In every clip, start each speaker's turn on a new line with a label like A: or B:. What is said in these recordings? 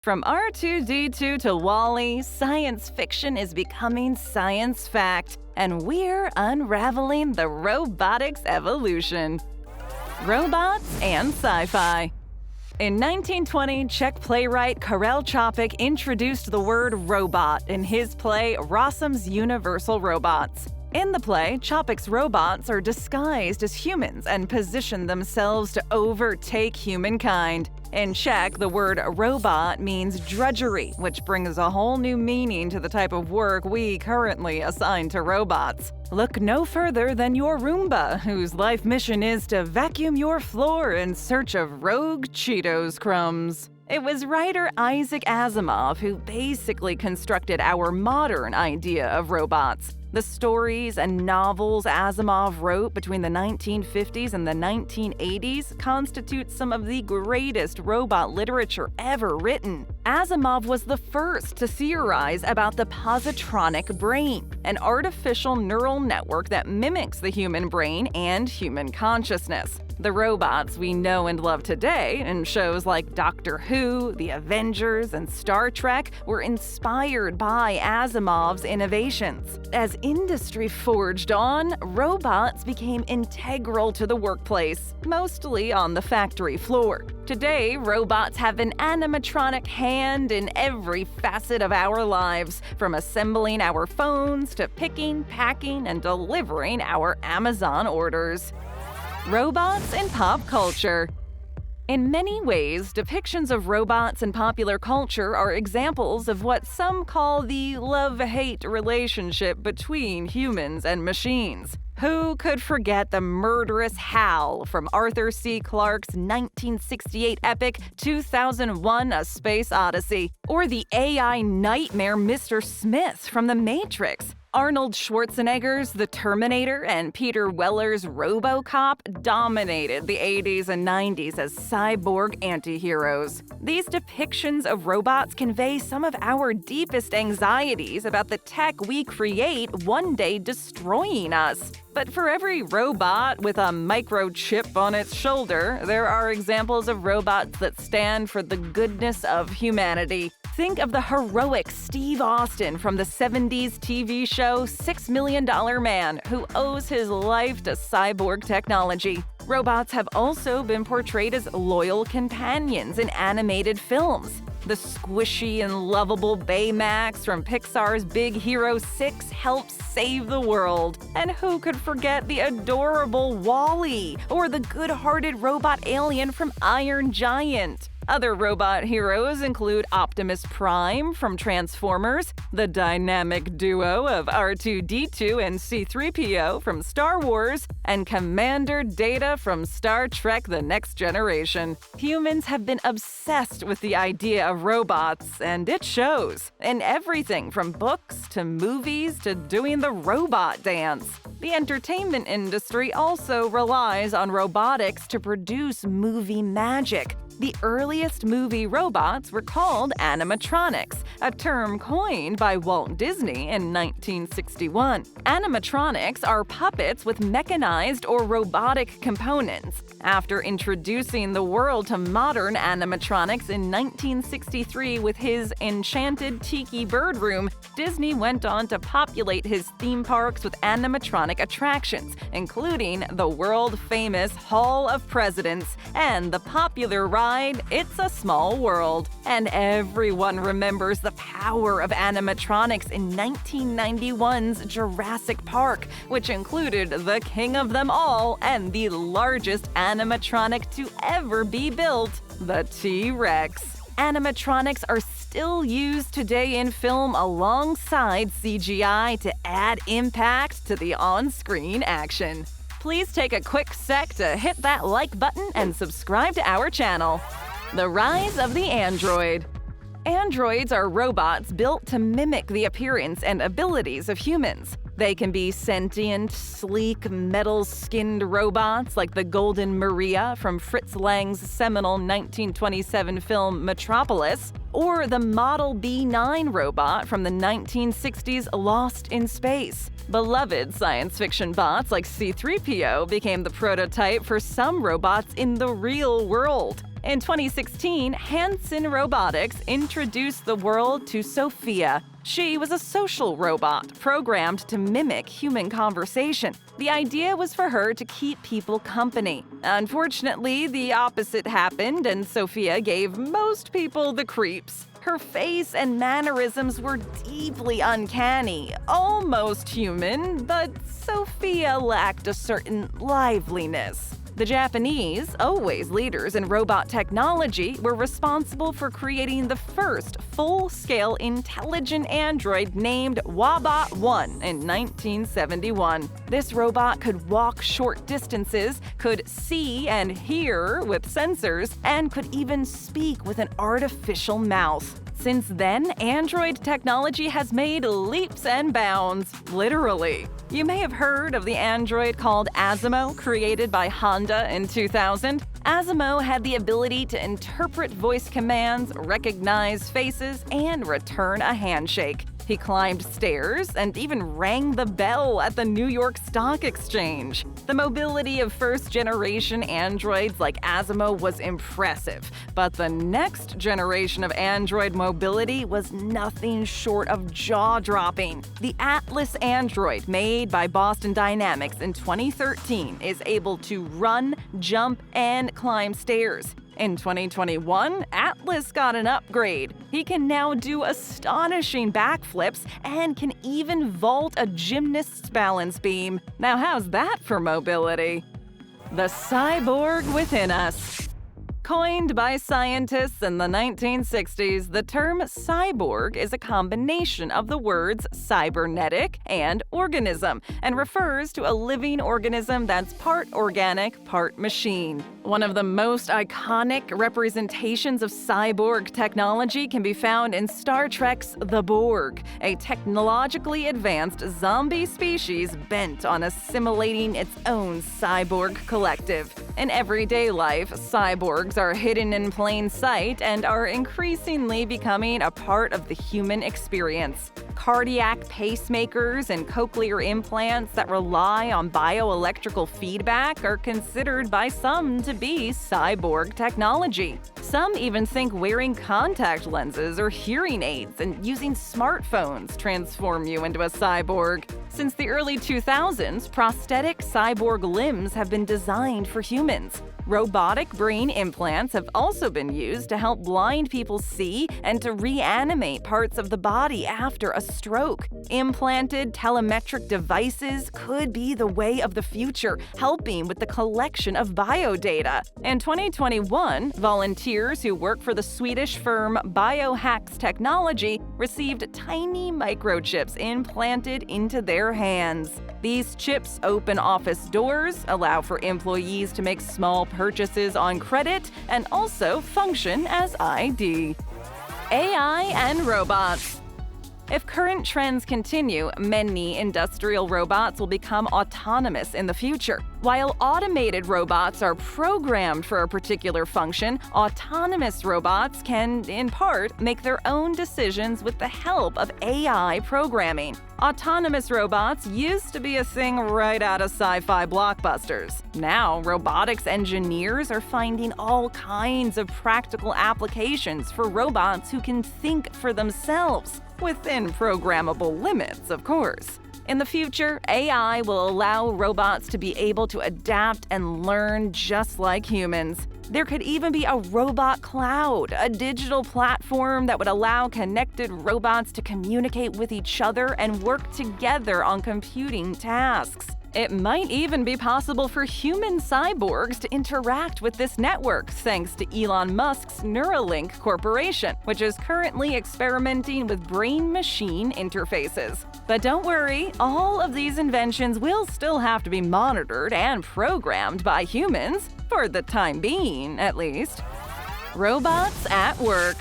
A: From R2-D2 to WALL-E, science fiction is becoming science fact, and we're unraveling the robotics evolution. Robots and Sci-Fi. In 1920, Czech playwright Karel Čapek introduced the word robot in his play Rossum's Universal Robots. In the play, Čapek's robots are disguised as humans and position themselves to overtake humankind. In Czech, the word robot means drudgery, which brings a whole new meaning to the type of work we currently assign to robots. Look no further than your Roomba, whose life mission is to vacuum your floor in search of rogue Cheetos crumbs. It was writer Isaac Asimov who basically constructed our modern idea of robots. The stories and novels Asimov wrote between the 1950s and the 1980s constitute some of the greatest robot literature ever written. Asimov was the first to theorize about the positronic brain, an artificial neural network that mimics the human brain and human consciousness. The robots we know and love today in shows like Doctor Who, The Avengers, and Star Trek were inspired by Asimov's innovations. As industry forged on, robots became integral to the workplace, mostly on the factory floor. Today, robots have an animatronic hand in every facet of our lives, from assembling our phones to picking, packing, and delivering our Amazon orders. Robots in pop culture. In many ways, depictions of robots in popular culture are examples of what some call the love-hate relationship between humans and machines. Who could forget the murderous Hal from Arthur C. Clarke's 1968 epic 2001: A Space Odyssey, or the AI nightmare Mr. Smith from The Matrix? Arnold Schwarzenegger's The Terminator and Peter Weller's RoboCop dominated the 80s and 90s as cyborg anti-heroes. These depictions of robots convey some of our deepest anxieties about the tech we create one day destroying us. But for every robot with a microchip on its shoulder, there are examples of robots that stand for the goodness of humanity. Think of the heroic Steve Austin from the 70s TV show $6 Million Man, who owes his life to cyborg technology. Robots have also been portrayed as loyal companions in animated films. The squishy and lovable Baymax from Pixar's Big Hero 6 helps save the world. And who could forget the adorable WALL-E or the good-hearted robot alien from Iron Giant? Other robot heroes include Optimus Prime from Transformers, the dynamic duo of R2-D2 and C-3PO from Star Wars, and Commander Data from Star Trek: The Next Generation. Humans have been obsessed with the idea of robots, and it shows in everything from books to movies to doing the robot dance. The entertainment industry also relies on robotics to produce movie magic. The earliest movie robots were called animatronics, a term coined by Walt Disney in 1961. Animatronics are puppets with mechanized or robotic components. After introducing the world to modern animatronics in 1963 with his Enchanted Tiki Bird Room, Disney went on to populate his theme parks with animatronic attractions, including the world-famous Hall of Presidents and the popular ride It's a Small World. And everyone remembers the power of animatronics in 1991's Jurassic Park, which included the king of them all and the largest animatronic to ever be built, the T-Rex. Animatronics are still used today in film alongside CGI to add impact to the on-screen action. Please take a quick sec to hit that like button and subscribe to our channel. The rise of the android. Androids are robots built to mimic the appearance and abilities of humans. They can be sentient, sleek, metal-skinned robots like the Golden Maria from Fritz Lang's seminal 1927 film Metropolis, or the Model B9 robot from the 1960s Lost in Space. Beloved science fiction bots like C-3PO became the prototype for some robots in the real world. In 2016, Hanson Robotics introduced the world to Sophia. She was a social robot programmed to mimic human conversation. The idea was for her to keep people company. Unfortunately, the opposite happened, and Sophia gave most people the creeps. Her face and mannerisms were deeply uncanny, almost human, but Sophia lacked a certain liveliness. The Japanese, always leaders in robot technology, were responsible for creating the first full-scale intelligent android named Wabot-1 in 1971. This robot could walk short distances, could see and hear with sensors, and could even speak with an artificial mouth. Since then, android technology has made leaps and bounds, literally. You may have heard of the android called ASIMO, created by Honda in 2000. ASIMO had the ability to interpret voice commands, recognize faces, and return a handshake. He climbed stairs and even rang the bell at the New York Stock Exchange. The mobility of first-generation androids like ASIMO was impressive, but the next generation of android mobility was nothing short of jaw-dropping. The Atlas android, made by Boston Dynamics in 2013, is able to run, jump, and climb stairs. In 2021, Atlas got an upgrade. He can now do astonishing backflips and can even vault a gymnast's balance beam. Now how's that for mobility? The Cyborg Within Us. Coined by scientists in the 1960s, the term cyborg is a combination of the words cybernetic and organism, and refers to a living organism that's part organic, part machine. One of the most iconic representations of cyborg technology can be found in Star Trek's The Borg, a technologically advanced zombie species bent on assimilating its own cyborg collective. In everyday life, cyborgs are hidden in plain sight and are increasingly becoming a part of the human experience. Cardiac pacemakers and cochlear implants that rely on bioelectrical feedback are considered by some to be cyborg technology. Some even think wearing contact lenses or hearing aids and using smartphones transform you into a cyborg. Since the early 2000s, prosthetic cyborg limbs have been designed for humans. Robotic brain implants have also been used to help blind people see and to reanimate parts of the body after a stroke. Implanted telemetric devices could be the way of the future, helping with the collection of biodata. In 2021, volunteers who work for the Swedish firm Biohacks Technology received tiny microchips implanted into their hands. These chips open office doors, allow for employees to make small purchases on credit, and also function as ID. AI and robots. If current trends continue, many industrial robots will become autonomous in the future. While automated robots are programmed for a particular function, autonomous robots can, in part, make their own decisions with the help of AI programming. Autonomous robots used to be a thing right out of sci-fi blockbusters. Now, robotics engineers are finding all kinds of practical applications for robots who can think for themselves, within programmable limits, of course. In the future, AI will allow robots to be able to adapt and learn just like humans. There could even be a robot cloud, a digital platform that would allow connected robots to communicate with each other and work together on computing tasks. It might even be possible for human cyborgs to interact with this network, thanks to Elon Musk's Neuralink corporation, which is currently experimenting with brain-machine interfaces. But don't worry, all of these inventions will still have to be monitored and programmed by humans, for the time being, at least. Robots at work.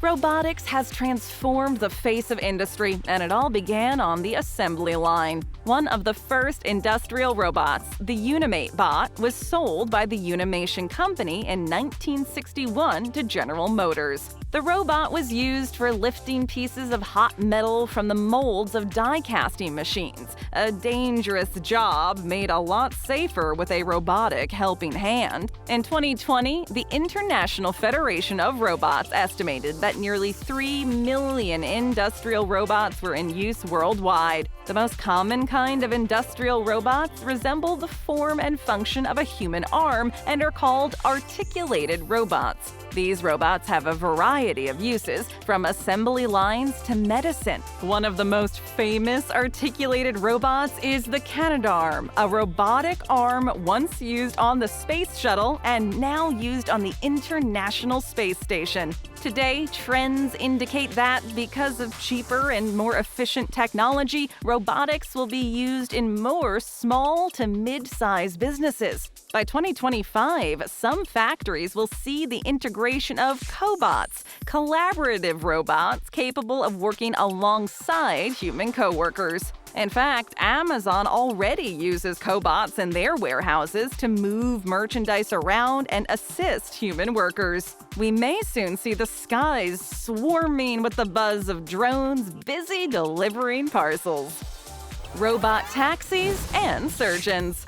A: Robotics has transformed the face of industry, and it all began on the assembly line. One of the first industrial robots, the Unimate bot, was sold by the Unimation Company in 1961 to General Motors. The robot was used for lifting pieces of hot metal from the molds of die-casting machines, a dangerous job made a lot safer with a robotic helping hand. In 2020, the International Federation of Robots estimated that nearly 3 million industrial robots were in use worldwide. The most common kind of industrial robots resemble the form and function of a human arm and are called articulated robots. These robots have a variety of uses, from assembly lines to medicine. One of the most famous articulated robots is the Canadarm, a robotic arm once used on the Space Shuttle and now used on the International Space Station. Today, trends indicate that because of cheaper and more efficient technology, robotics will be used in more small to mid-sized businesses. By 2025, some factories will see the integration of cobots, collaborative robots capable of working alongside human coworkers. In fact, Amazon already uses cobots in their warehouses to move merchandise around and assist human workers. We may soon see the skies swarming with the buzz of drones busy delivering parcels. Robot taxis and surgeons.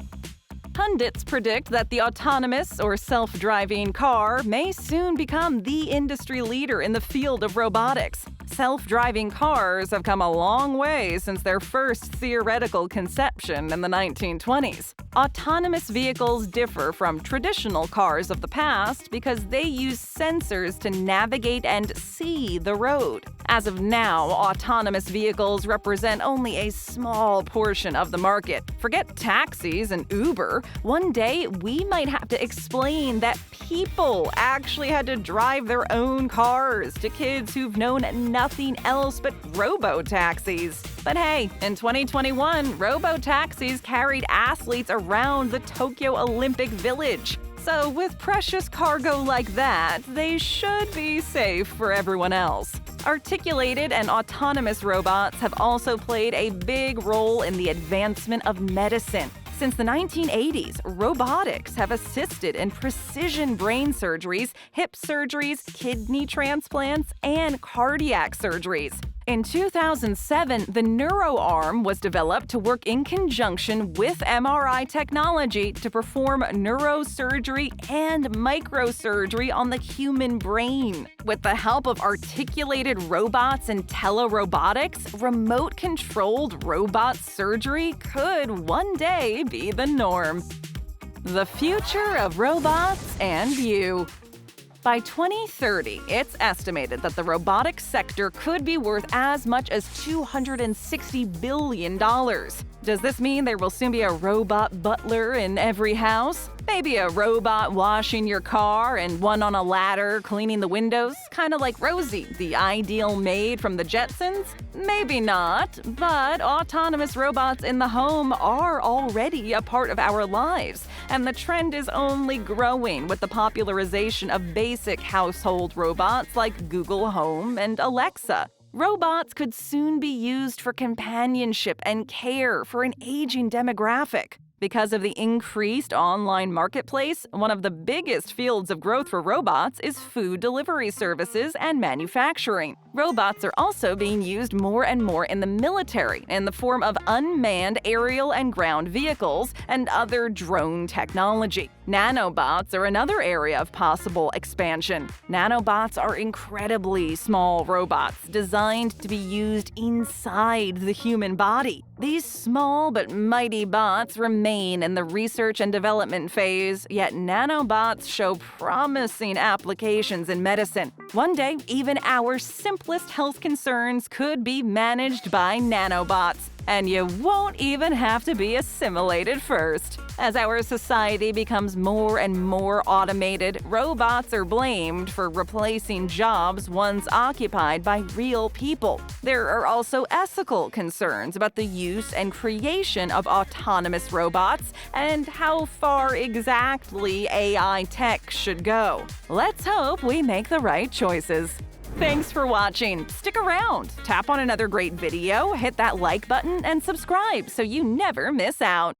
A: Pundits predict that the autonomous or self-driving car may soon become the industry leader in the field of robotics. Self-driving cars have come a long way since their first theoretical conception in the 1920s. Autonomous vehicles differ from traditional cars of the past because they use sensors to navigate and see the road. As of now, autonomous vehicles represent only a small portion of the market. Forget taxis and Uber. One day, we might have to explain that people actually had to drive their own cars to kids who've known nothing else but robo-taxis. But hey, in 2021, robo-taxis carried athletes around the Tokyo Olympic Village. So with precious cargo like that, they should be safe for everyone else. Articulated and autonomous robots have also played a big role in the advancement of medicine. Since the 1980s, robotics have assisted in precision brain surgeries, hip surgeries, kidney transplants, and cardiac surgeries. In 2007, the NeuroArm was developed to work in conjunction with MRI technology to perform neurosurgery and microsurgery on the human brain. With the help of articulated robots and telerobotics, remote-controlled robot surgery could one day be the norm. The future of robots and you. By 2030, it's estimated that the robotics sector could be worth as much as $260 billion. Does this mean there will soon be a robot butler in every house? Maybe a robot washing your car and one on a ladder cleaning the windows? Kind of like Rosie, the ideal maid from the Jetsons? Maybe not, but autonomous robots in the home are already a part of our lives, and the trend is only growing with the popularization of basic household robots like Google Home and Alexa. Robots could soon be used for companionship and care for an aging demographic. Because of the increased online marketplace, one of the biggest fields of growth for robots is food delivery services and manufacturing. Robots are also being used more and more in the military in the form of unmanned aerial and ground vehicles and other drone technology. Nanobots are another area of possible expansion. Nanobots are incredibly small robots designed to be used inside the human body. These small but mighty bots remain in the research and development phase, yet nanobots show promising applications in medicine. One day, even our simplest health concerns could be managed by nanobots. And you won't even have to be assimilated first. As our society becomes more and more automated, robots are blamed for replacing jobs once occupied by real people. There are also ethical concerns about the use and creation of autonomous robots and how far exactly AI tech should go. Let's hope we make the right choices. Thanks for watching. Stick around, tap on another great video, hit that like button, and subscribe so you never miss out.